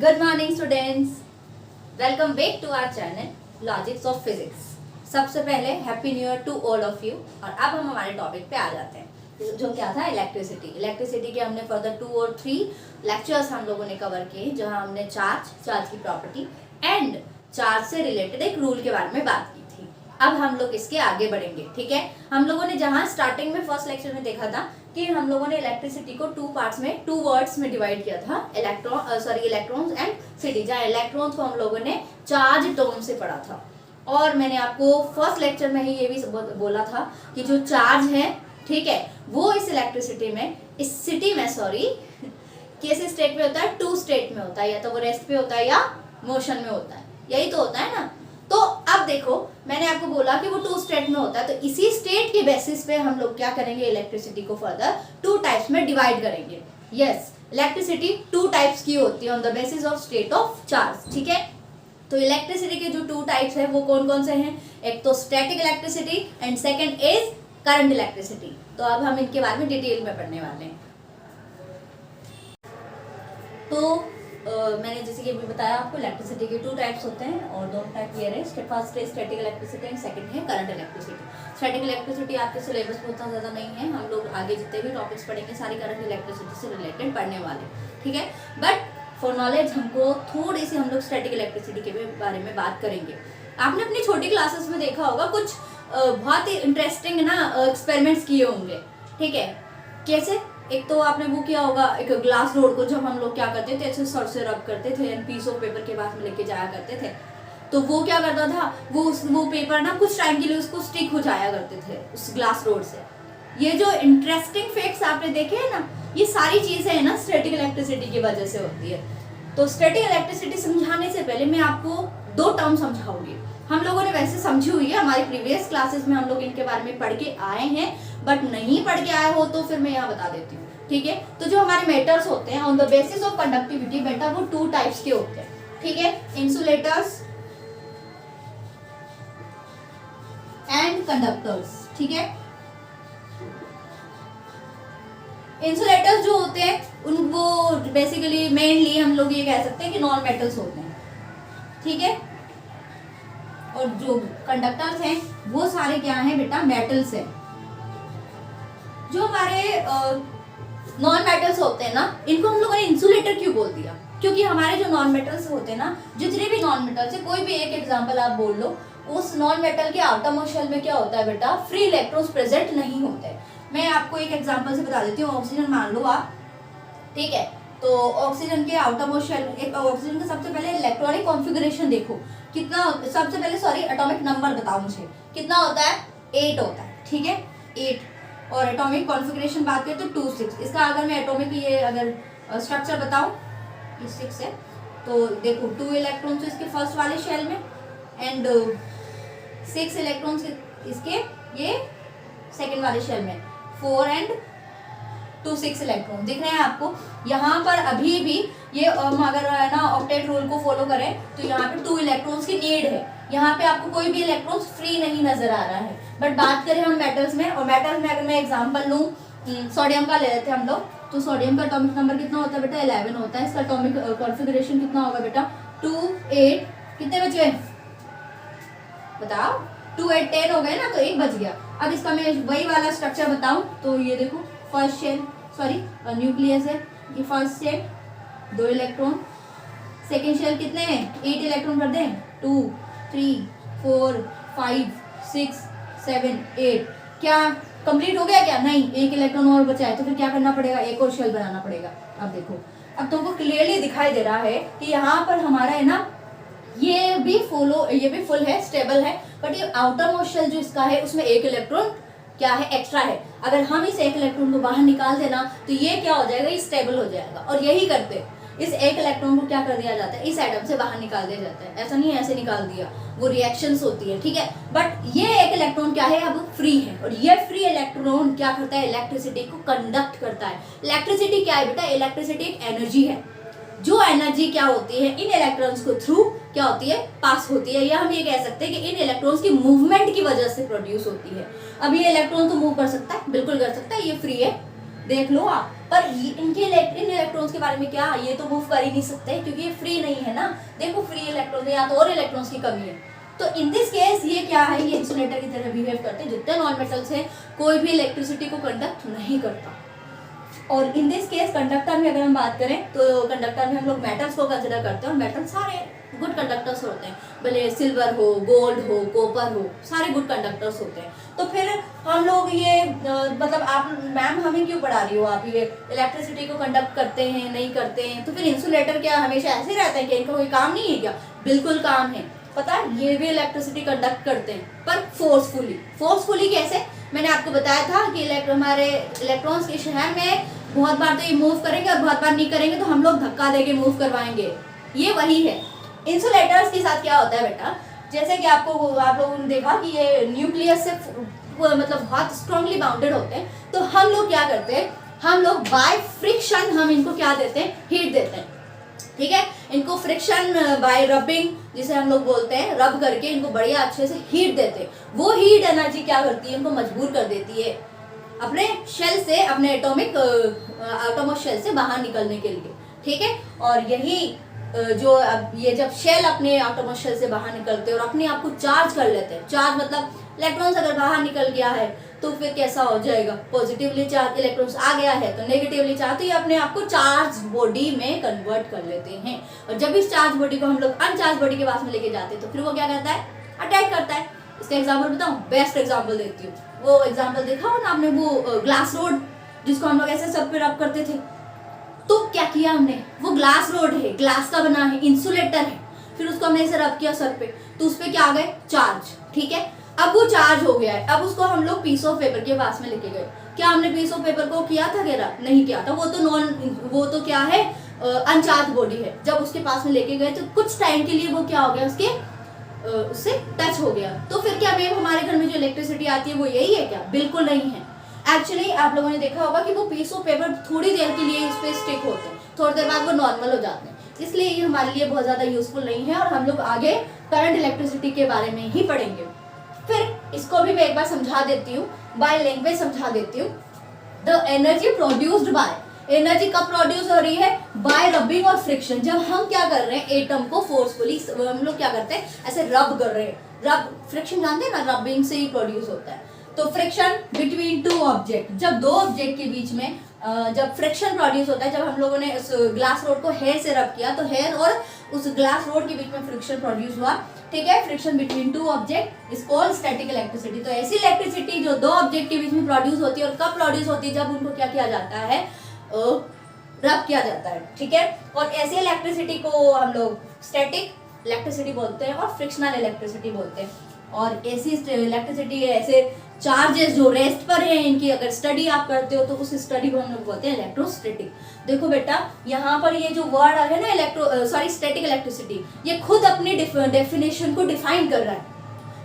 Good morning students, welcome back to our channel logics of physics. सबसे पहले happy new year to all of you. और अब हम हमारे टॉपिक पे आ जाते हैं जो क्या था, इलेक्ट्रिसिटी के हमने फर्दर 2 और 3 लेक्चर्स हम लोगों ने कवर किए, जहां हमने चार्ज की प्रॉपर्टी एंड चार्ज से रिलेटेड एक रूल के बारे में बात की थी। अब हम लोग इसके आगे बढ़ेंगे, ठीक है। हम लोगों ने जहां स्टार्टिंग में फर्स्ट लेक्चर में देखा था कि हम लोगों ने इलेक्ट्रिसिटी को 2 वर्ड्स में डिवाइड किया था, इलेक्ट्रॉन्स एंड सिटी। जहाँ इलेक्ट्रॉन्स को हम लोगों ने चार्ज टर्म से पढ़ा था, और मैंने आपको फर्स्ट लेक्चर में ही ये भी बोला था कि जो चार्ज है, ठीक है, वो इस इलेक्ट्रिसिटी में, इस सिटी में किस स्टेट में होता है, 2 स्टेट में होता है, या तो वो रेस्ट पे होता है या मोशन में होता है, यही तो होता है ना। तो अब देखो, मैंने आपको बोला कि वो 2 स्टेट में होता है, तो इसी स्टेट के बेसिस पे हम लोग क्या करेंगे, इलेक्ट्रिसिटी को फर्दर 2 टाइप्स में डिवाइड करेंगे। यस, इलेक्ट्रिसिटी 2 टाइप्स की होती है on the basis of state of charge, ठीक है। तो इलेक्ट्रिसिटी के जो 2 टाइप्स है वो कौन कौन से हैं, एक तो static electricity and second is current electricity. तो अब हम इनके बारे में डिटेल में पढ़ने वाले हैं। तो मैंने जैसे कि अभी बताया आपको, इलेक्ट्रिसिटी के 2 टाइप्स होते हैं और 2 टाइप क्लियर है। फर्स्ट है स्टैटिक इलेक्ट्रिसिटी एंड सेकंड है करंट इलेक्ट्रिसिटी। स्टैटिक इलेक्ट्रिसिटी आपके सिलेबस में उतना ज़्यादा नहीं है, हम लोग आगे जितने भी टॉपिक्स पढ़ेंगे सारी करंट इलेक्ट्रिसिटी से रिलेटेड पढ़ने वाले, ठीक है। बट फॉर नॉलेज हमको थोड़ी सी हम लोग स्टैटिक इलेक्ट्रिसिटी के बारे में बात करेंगे। आपने अपनी छोटी क्लासेस में देखा होगा, कुछ बहुत ही इंटरेस्टिंग ना एक्सपेरिमेंट्स किए होंगे, ठीक है। कैसे, एक तो आपने वो किया होगा, एक ग्लास रोड को जब हम लोग क्या करते थे, ऐसे सर से रब करते थे एंड पीस ऑफ पेपर के पास में लेके जाया करते थे, तो वो क्या करता था, वो पेपर ना कुछ टाइम के लिए उसको स्टिक हो जाया करते थे उस ग्लास रोड से। ये जो इंटरेस्टिंग फैक्ट्स आपने देखे हैं ना, ये सारी चीजें है ना स्टैटिक इलेक्ट्रिसिटी की वजह से होती है। तो स्टैटिक इलेक्ट्रिसिटी समझाने से पहले मैं आपको 2 टर्म समझाऊंगी। हम लोगों ने वैसे समझी हुई है, हमारी प्रीवियस क्लासेस में हम लोग इनके बारे में पढ़ के आए हैं, बट नहीं पढ़ के आए हो तो फिर मैं यहाँ बता देती हूँ, ठीक है। तो जो हमारे मेटल्स होते हैं on the basis of conductivity, बेटा वो 2 टाइप्स के होते हैं, ठीक है, इंसुलेटर्स एंड कंडक्टर्स, ठीक है। इंसुलेटर्स जो होते हैं उनको बेसिकली मेनली हम लोग ये कह सकते हैं कि नॉन मेटल्स होते हैं, ठीक है। और जो कंडक्टर्स हैं वो सारे क्या हैं बेटा, मेटल्स हैं। जो हमारे नॉन मेटल्स होते हैं ना, इनको हम लोगों ने इंसुलेटर क्यों बोल दिया, क्योंकि हमारे जो नॉन मेटल्स होते हैं ना, जितने भी नॉन मेटल्स है, कोई भी एक एग्जांपल आप बोल लो, उस नॉन मेटल के आउटरमोस्ट शेल में क्या होता है बेटा, फ्री इलेक्ट्रॉन्स प्रेजेंट नहीं होते। मैं आपको एक एग्जांपल से बता देती हूँ। ऑक्सीजन मान लो आप, ठीक है। तो ऑक्सीजन के आउटरमोस्ट शेल, एक ऑक्सीजन का सबसे पहले इलेक्ट्रॉनिक कॉन्फ़िगरेशन देखो कितना, सबसे पहले एटॉमिक नंबर बताओ मुझे, कितना होता है, 8 होता है, ठीक है, 8। और एटॉमिक कॉन्फ़िगरेशन बात करें तो 2 6। इसका अगर मैं एटॉमिक ये अगर स्ट्रक्चर बताऊं, ये 6 है, तो देखो 2 इलेक्ट्रॉन्स इसके फर्स्ट वाले शेल में एंड 6 इलेक्ट्रॉन्स इसके ये सेकंड वाले शेल में, 4 एंड 2 6 इलेक्ट्रॉन दिख रहे हैं आपको। यहाँ पर अभी भी ये अगर है ना ऑक्टेट रूल को फॉलो करें तो यहाँ पे 2 इलेक्ट्रॉन्स की नीड है। यहाँ पे आपको कोई भी इलेक्ट्रॉन्स फ्री नहीं नजर आ रहा है। बट बात करें हम मेटल्स में, और मेटल्स में अगर मैं एग्जांपल लूँ, सोडियम का ले लेते हैं हम लोग, तो सोडियम का एटॉमिक नंबर कितना होता है बेटा, 11 होता है। इसका एटॉमिक कॉन्फ़िगरेशन कितना होगा बेटा, 2 8, कितने बचे बताओ, 2 8 10 हो गए ना, तो 1 बच गया। अब इसका मैं वही वाला स्ट्रक्चर बताऊं तो ये देखो, फर्स्ट शेल, सॉरी न्यूक्लियस है, ये first shell 2 electron, second shell कितने हैं, 8 इलेक्ट्रॉन कर दें, 2 3 4 5 6 7 8। क्या कंप्लीट हो गया क्या, नहीं, 1 इलेक्ट्रॉन और बचा है, तो फिर क्या करना पड़ेगा, एक और शेल बनाना पड़ेगा। अब देखो, अब तुमको क्लियरली दिखाई दे रहा है कि यहाँ पर हमारा है ना, ये भी फुल है, स्टेबल है, बट ये आउटर मोस्ट शेल जो इसका है उसमें 1 इलेक्ट्रॉन क्या है, एक्स्ट्रा है। अगर हम इस 1 इलेक्ट्रॉन को बाहर निकाल देना तो ये क्या हो जाएगा, ये स्टेबल हो जाएगा। और यही करते, इस 1 इलेक्ट्रॉन को क्या कर दिया जाता है, इस एटम से बाहर निकाल दिया जाता है। ऐसा नहीं है ऐसे निकाल दिया, वो रिएक्शंस होती है, ठीक है। बट ये 1 इलेक्ट्रॉन क्या है, अब फ्री है, और ये फ्री इलेक्ट्रॉन क्या करता है, इलेक्ट्रिसिटी को कंडक्ट करता है। इलेक्ट्रिसिटी क्या है बेटा, इलेक्ट्रिसिटी एक एनर्जी है। जो एनर्जी क्या होती है, इन इलेक्ट्रॉन्स को थ्रू क्या होती है, पास होती है, या हम ये कह सकते हैं कि इन इलेक्ट्रॉन्स की मूवमेंट की वजह से प्रोड्यूस होती है। अब ये इलेक्ट्रॉन तो मूव कर सकता है, बिल्कुल कर सकता है, ये फ्री है, देख लो आप। पर इनके इन इलेक्ट्रॉन्स के बारे में क्या, ये तो मूव कर ही नहीं सकते क्योंकि ये फ्री नहीं है ना। देखो फ्री इलेक्ट्रॉन या तो और इलेक्ट्रॉन्स की कमी है। तो इन दिस केस ये क्या है, ये इंसुलेटर की तरह बिहेव करते हैं। जितने नॉन मेटल्स हैं कोई भी इलेक्ट्रिसिटी को कंडक्ट नहीं करता। और इन दिस केस कंडक्टर में अगर हम बात करें तो कंडक्टर में हम लोग मेटल्स को कंसिडर करते हैं और मेटल सारे गुड कंडक्टर्स होते हैं, भले सिल्वर हो, गोल्ड हो, कॉपर हो, सारे गुड कंडक्टर्स होते हैं। तो फिर हम लोग ये मतलब आप मैम हमें क्यों पढ़ा रही हो आप, ये इलेक्ट्रिसिटी को कंडक्ट करते हैं नहीं करते हैं, तो फिर इंसुलेटर क्या हमेशा ऐसे ही रहता है कि इनका कोई काम नहीं है क्या? बिल्कुल काम है। पता है ये भी इलेक्ट्रिसिटी कंडक्ट करते हैं पर फोर्सफुली कैसे? मैंने आपको बताया था कि हमारे इलेक्ट्रॉन्स के शहर में बहुत बार तो ये मूव करेंगे और बहुत बार नहीं करेंगे, तो हम लोग धक्का देके मूव करवाएंगे। ये वही है। इंसुलेटर्स के साथ क्या होता है बेटा, जैसे कि आप लोगों ने देखा कि ये न्यूक्लियस से मतलब बहुत स्ट्रांगली बाउंडेड होते हैं। तो हम लोग क्या करते हैं, हम लोग बाय फ्रिक्शन हम इनको क्या देते हैं, हीट देते हैं। ठीक है, इनको फ्रिक्शन बाय रबिंग जिसे हम लोग बोलते हैं, रब करके इनको बढ़िया अच्छे से हीट देते हैं। वो हीट एनर्जी क्या करती है, इनको मजबूर कर देती है अपने शेल से, अपने एटॉमिक शेल से बाहर निकलने के लिए। ठीक है, और यही जो ये जब शेल अपने एटॉमिक शेल से बाहर निकलते हैं और अपने आप को चार्ज कर लेते हैं, चार्ज मतलब इलेक्ट्रॉन्स अगर बाहर निकल गया है तो फिर कैसा हो जाएगा, पॉजिटिवली चार्ज इलेक्ट्रॉन्स आ गया है तो नेगेटिवली चार्ज, तो ये अपने आप को चार्ज बॉडी में कन्वर्ट कर लेते हैं। और जब इस चार्ज बॉडी को हम लोग अनचार्ज बॉडी के पास में लेके जाते हैं तो फिर वो क्या करता है, अटैक करता है। इसका एग्जाम्पल बताऊं, बेस्ट एग्जाम्पल देती हूँ। वो एग्जाम्पल देखा हो ना आपने, वो ग्लास रोड जिसको हम लोग ऐसे सब पे रब करते थे, तो क्या किया हमने, वो ग्लास रोड है, ग्लास का बना है, इंसुलेटर है, फिर उसको हमने ऐसे रब किया सर पे, तो उस पे क्या आ गए, चार्ज। ठीक है, अब वो चार्ज हो गया है, अब उसको हम लोग पीस ऑफ पेपर के पास में लेके गए। क्या हमने पीस ऑफ पेपर को किया था घेरा? नहीं किया था, वो तो क्या है, अनचार्ज बॉडी है। जब उसके पास में लेके गए तो कुछ टाइम के लिए वो क्या हो गया, उससे टच हो गया। तो फिर क्या वेव हमारे घर में जो इलेक्ट्रिसिटी आती है वो यही है क्या? बिल्कुल नहीं है। एक्चुअली आप लोगों ने देखा होगा कि वो पीस ऑफ पेपर थोड़ी देर के लिए इस पे स्टिक होते हैं, थोड़ी देर बाद वो नॉर्मल हो जाते हैं, इसलिए ये हमारे लिए बहुत ज्यादा यूजफुल नहीं है। और हम लोग आगे करंट इलेक्ट्रिसिटी के बारे में ही पढ़ेंगे। फिर इसको भी मैं एक बार समझा देती हूँ, बाय लैंग्वेज समझा देती हूँ। The energy produced by, energy कब प्रोड्यूस हो रही है, बाय रबिंग और फ्रिक्शन। जब हम क्या कर रहे हैं, एटम को फोर्सफुली हम लोग क्या करते हैं, ऐसे रब कर रहे हैं। रब, फ्रिक्शन जानते हैं ना, रबिंग से ही प्रोड्यूस होता है। तो फ्रिक्शन बिटवीन टू ऑब्जेक्ट, जब दो ऑब्जेक्ट के बीच में जब फ्रिक्शन प्रोड्यूस होता है, जब हम लोगों ने उस ग्लास रोड को हेयर से रब किया तो हेयर और उस ग्लास रोड के बीच में फ्रिक्शन प्रोड्यूस हुआ। ठीक है, friction between two object is called static electricity. तो ऐसी इलेक्ट्रिसिटी जो दो ऑब्जेक्ट के बीच में प्रोड्यूस होती है, और कब प्रोड्यूस होती है, जब उनको क्या किया जाता है, रब किया जाता है। ठीक है, और ऐसी इलेक्ट्रिसिटी को हम लोग स्टैटिक इलेक्ट्रिसिटी बोलते हैं और फ्रिक्शनल इलेक्ट्रिसिटी बोलते हैं। और ऐसी इलेक्ट्रिसिटी ऐसे चार्जेस जो रेस्ट पर है, इनकी अगर स्टडी आप करते हो तो उस स्टडी को हम लोग बोलते हैं इलेक्ट्रोस्टैटिक। देखो बेटा, यहाँ पर ये जो वर्ड आ है ना, स्टैटिक इलेक्ट्रिसिटी, ये खुद अपनी डेफिनेशन को डिफाइन कर रहा है,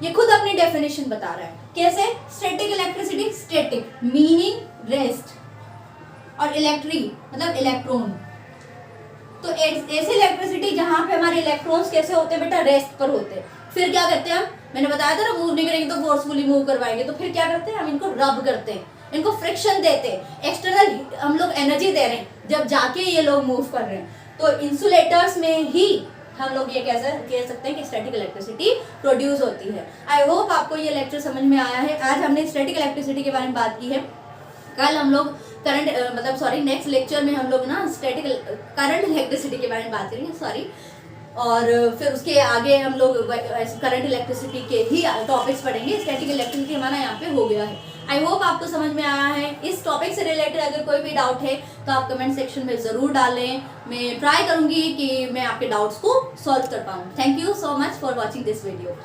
ये खुद अपनी डेफिनेशन बता रहा है। कैसे? Static electricity, static meaning rest, और इलेक्ट्री मतलब इलेक्ट्रॉन। तो ऐसी इलेक्ट्रिसिटी जहां पे हमारे इलेक्ट्रॉन्स कैसे होते हैं बेटा, रेस्ट पर होते हैं। फिर क्या करते हैं हम, मैंने बताया था ना, मूव नहीं करेंगे तो फोर्सफुली मूव करवाएंगे, तो फिर क्या करते हैं, हम इनको रब करते हैं, इनको फ्रिक्शन देते हैं, एक्सटर्नल हम लोग एनर्जी दे रहे हैं जब जाके ये लोग मूव कर रहे हैं। तो इंसुलेटर्स में ही हम लोग ये कह सकते हैं कि स्टैटिक इलेक्ट्रिसिटी प्रोड्यूस होती है। आई होप आपको ये लेक्चर समझ में आया है। आज हमने स्टैटिक इलेक्ट्रिसिटी के बारे में बात की है। कल हम लोग नेक्स्ट लेक्चर में हम लोग ना करंट इलेक्ट्रिसिटी के बारे में बात करेंगे, और फिर उसके आगे हम लोग करंट इलेक्ट्रिसिटी के ही टॉपिक्स पढ़ेंगे। स्टैटिक इलेक्ट्रिसिटी हमारा यहाँ पे हो गया है। आई होप आपको समझ में आया है। इस टॉपिक से रिलेटेड अगर कोई भी डाउट है तो आप कमेंट सेक्शन में ज़रूर डालें, मैं ट्राई करूँगी कि मैं आपके डाउट्स को सॉल्व कर पाऊँ। Thank you so much for watching this video.